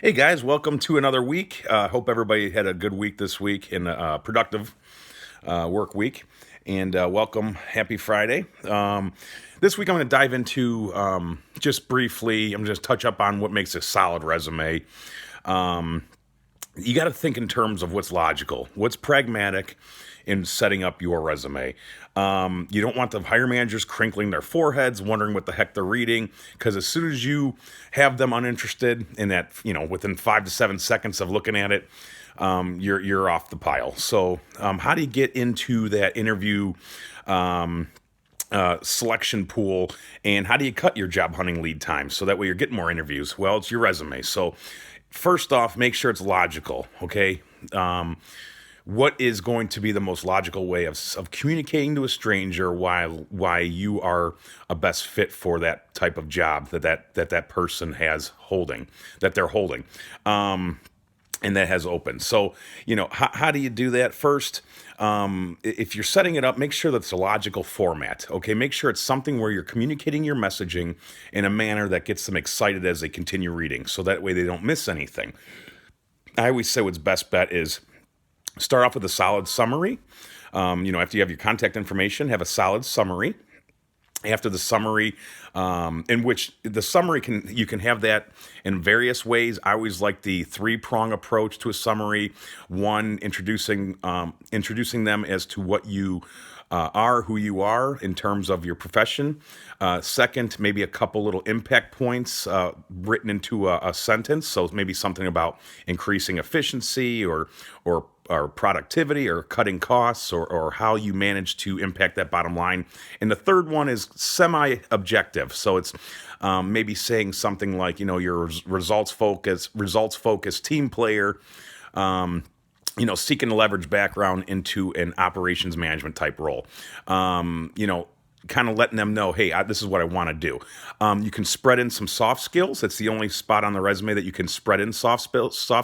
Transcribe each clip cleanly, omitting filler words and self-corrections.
Hey guys, welcome to another week. Hope everybody had a good week this week and a productive work week. And welcome, happy Friday. This week I'm going to dive into just briefly, I'm just touch up on what makes a solid resume. You got to think in terms of what's logical, what's pragmatic in setting up your resume. You don't want the hiring managers crinkling their foreheads, wondering what the heck they're reading, because as soon as you have them uninterested in that, within 5 to 7 seconds of looking at it, you're off the pile. So, how do you get into that interview selection pool, and how do you cut your job hunting lead time so that way you're getting more interviews? Well, it's your resume. So, first off, make sure it's logical. Okay. What is going to be the most logical way of communicating to a stranger why you are a best fit for that type of job that person they're holding, and that has opened. So, how do you do that? First, if you're setting it up, make sure that it's a logical format. Okay, make sure it's something where you're communicating your messaging in a manner that gets them excited as they continue reading, so that way they don't miss anything. I always say what's best bet is start off with a solid summary. After you have your contact information, have a solid summary. After the summary, in which the summary you can have that in various ways. I always like the three-prong approach to a summary. One, introducing them as to what you are, who you are in terms of your profession. Second, maybe a couple little impact points written into a sentence. So maybe something about increasing efficiency or productivity or cutting costs or how you manage to impact that bottom line. And the third one is semi-objective. So it's maybe saying something like, you're results-focused team player, seeking to leverage background into an operations management type role. Kind of letting them know, hey, this is what I want to do. You can spread in some soft skills. It's the only spot on the resume that you can spread in soft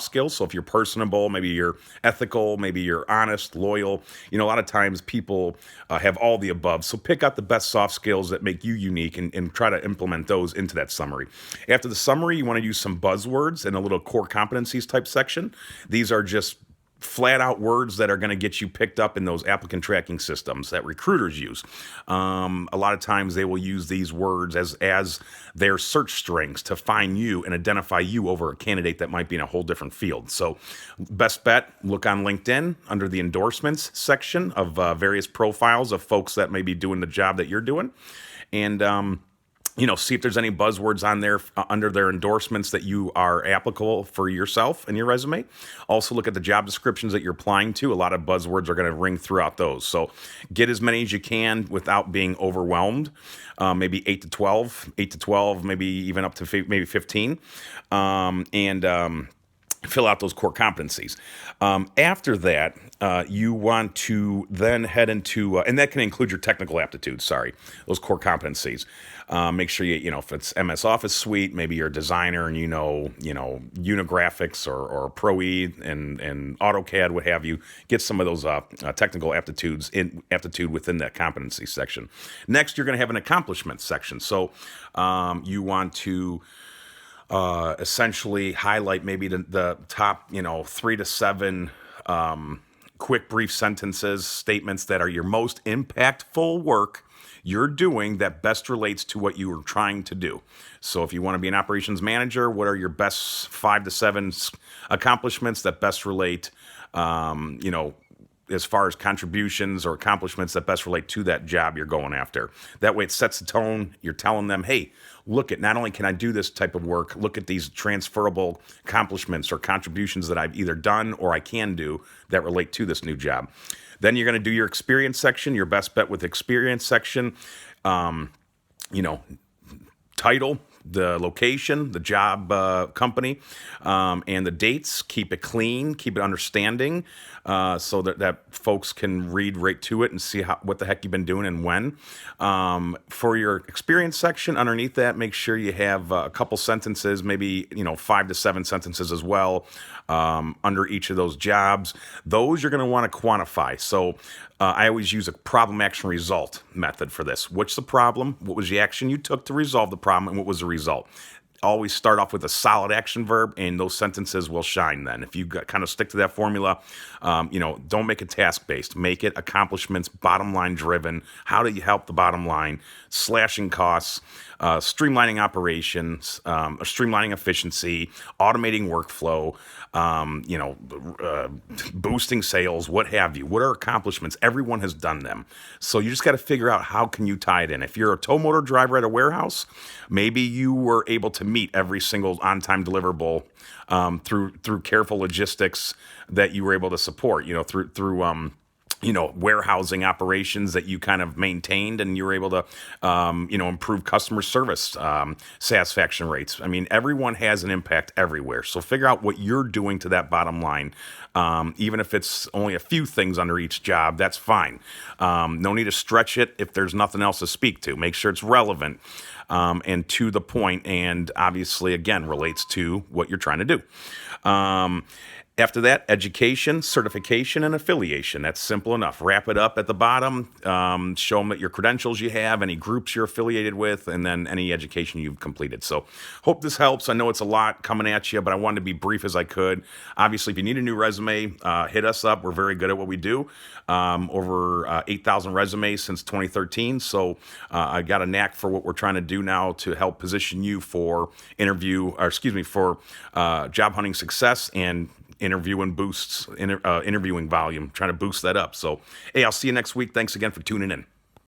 skills. So if you're personable, maybe you're ethical, maybe you're honest, loyal. A lot of times people have all the above. So pick out the best soft skills that make you unique and try to implement those into that summary. After the summary, you want to use some buzzwords and a little core competencies type section. These are just flat out words that are going to get you picked up in those applicant tracking systems that recruiters use. A lot of times they will use these words as their search strings to find you and identify you over a candidate that might be in a whole different field. So best bet, look on LinkedIn under the endorsements section of various profiles of folks that may be doing the job that you're doing. And, see if there's any buzzwords on there under their endorsements that you are applicable for yourself and your resume. Also look at the job descriptions that you're applying to. A lot of buzzwords are going to ring throughout those. So get as many as you can without being overwhelmed. Maybe 8 to 12, maybe even up to maybe 15. Fill out those core competencies. After that, you want to then head into, and that can include your technical aptitudes, those core competencies. Make sure if it's MS Office Suite, maybe you're a designer and Unigraphics or Pro E and AutoCAD, what have you. Get some of those technical aptitude within that competency section. Next, you're going to have an accomplishments section. So you want to essentially highlight maybe the top, 3 to 7 quick, brief sentences, statements that are your most impactful work you're doing that best relates to what you were trying to do. So if you want to be an operations manager, what are your best 5 to 7 accomplishments that best relate, as far as contributions or accomplishments that best relate to that job you're going after. That way it sets the tone. You're telling them, hey, not only can I do this type of work, look at these transferable accomplishments or contributions that I've either done or I can do that relate to this new job. Then you're going to do your experience section, your best bet with experience section, title, the location, the job company, and the dates. Keep it clean, keep it understanding, so that folks can read right to it and see what the heck you've been doing and when. For your experience section, underneath that, make sure you have a couple sentences, maybe 5 to 7 sentences as well, under each of those jobs. Those you're going to want to quantify. So I always use a problem, action, result method for this. What's the problem? What was the action you took to resolve the problem? And what was the result? always start off with a solid action verb, and those sentences will shine then. If you kind of stick to that formula, don't make it task-based. Make it accomplishments, bottom line driven. How do you help the bottom line? Slashing costs, streamlining operations, streamlining efficiency, automating workflow, boosting sales, what have you. What are accomplishments? Everyone has done them. So you just got to figure out how can you tie it in. If you're a tow motor driver at a warehouse, maybe you were able to meet every single on-time deliverable through careful logistics that you were able to support. Through warehousing operations that you kind of maintained, and you were able to, improve customer service satisfaction rates. I mean, everyone has an impact everywhere. So figure out what you're doing to that bottom line. Even if it's only a few things under each job, that's fine. No need to stretch it if there's nothing else to speak to. Make sure it's relevant and to the point, and obviously, again, relates to what you're trying to do. After that, education, certification, and affiliation. That's simple enough. Wrap it up at the bottom. Show them that your credentials you have, any groups you're affiliated with, and then any education you've completed. So hope this helps. I know it's a lot coming at you, but I wanted to be brief as I could. Obviously, if you need a new resume, hit us up. We're very good at what we do. Over 8,000 resumes since 2013. So I got a knack for what we're trying to do now to help position you for job hunting success and interviewing volume, trying to boost that up. So, hey, I'll see you next week. Thanks again for tuning in.